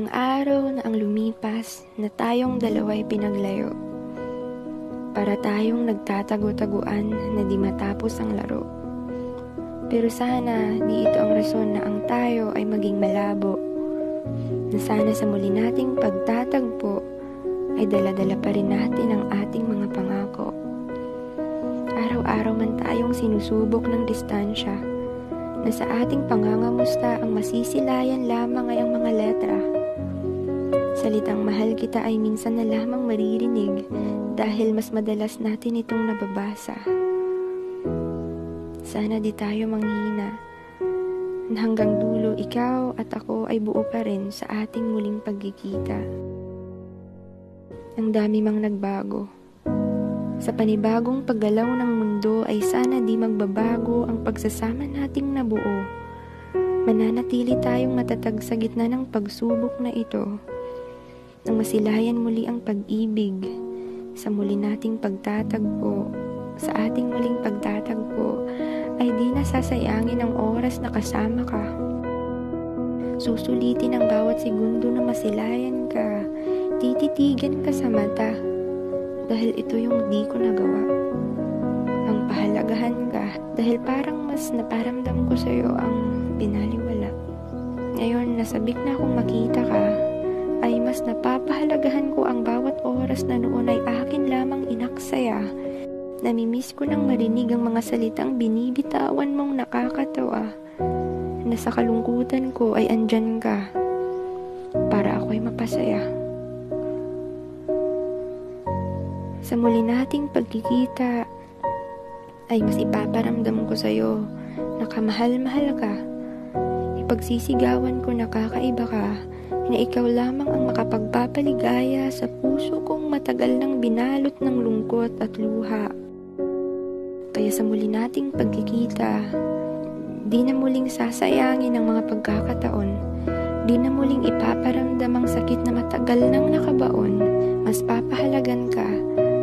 Ilang araw na ang lumipas na tayong dalawa'y pinaglayo. Para tayong nagtatago-taguan na di matapos ang laro. Pero sana di ito ang rason na ang tayo ay maging malabo. Na sana sa muli nating pagtatagpo ay dala-dala pa rin natin ang ating mga pangako. Araw-araw man tayong sinusubok ng distansya, na sa ating pangangamusta ang masisilayan lamang ay ang mga letra. Salitang mahal kita ay minsan na lamang maririnig dahil mas madalas natin itong nababasa. Sana di tayo manghina na hanggang dulo ikaw at ako ay buo pa rin sa ating muling pagkikita. Ang dami mang nagbago. Sa panibagong paggalaw ng mundo ay sana di magbabago ang pagsasama nating nabuo. Mananatili tayong matatag sa gitna ng pagsubok na ito. Nang masilayan muli ang pag-ibig sa muli nating pagtatagpo, sa ating muling pagtatagpo, ay di nasasayangin ang oras na kasama ka. Susulitin ang bawat segundo na masilayan ka, tititigan ka sa mata. Dahil ito yung di ko nagawa. Ang pahalagahan ka dahil parang mas naparamdam ko sa'yo ang binaliwala. Ngayon, nasabik na akong makita ka, ay mas napapahalagahan ko ang bawat oras na noon ay akin lamang inaksaya. Namimiss ko nang marinig ang mga salitang binibitawan mong nakakatawa, na sa kalungkutan ko ay andyan ka, para ako'y mapasaya. Sa muli nating pagkikita, ay mas ipaparamdam ko sa'yo na kamahal-mahal ka. Ipagsisigawan ko na kakaiba ka, na ikaw lamang ang makapagpapaligaya sa puso kong matagal nang binalot ng lungkot at luha. Kaya sa muli nating pagkikita, di na muling sasayangin ang mga pagkakataon, di na muling ipaparamdam ang sakit na matagal nang nakabaon, mas papahalagan ka,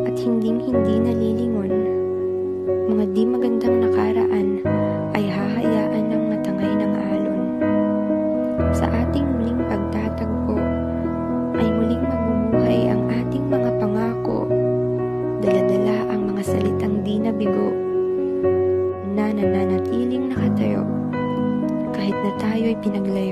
at hinding-hindi nalilingon. Mga di magandang nakaraan ay hahayaan ng matangay ng alon. Sa ating muling pagtatagpo ay muling mabubuhay ang ating mga pangako, dala-dala ang mga salitang di nabigo, na nananatiling nakatayo kahit na tayo'y pinaglayo.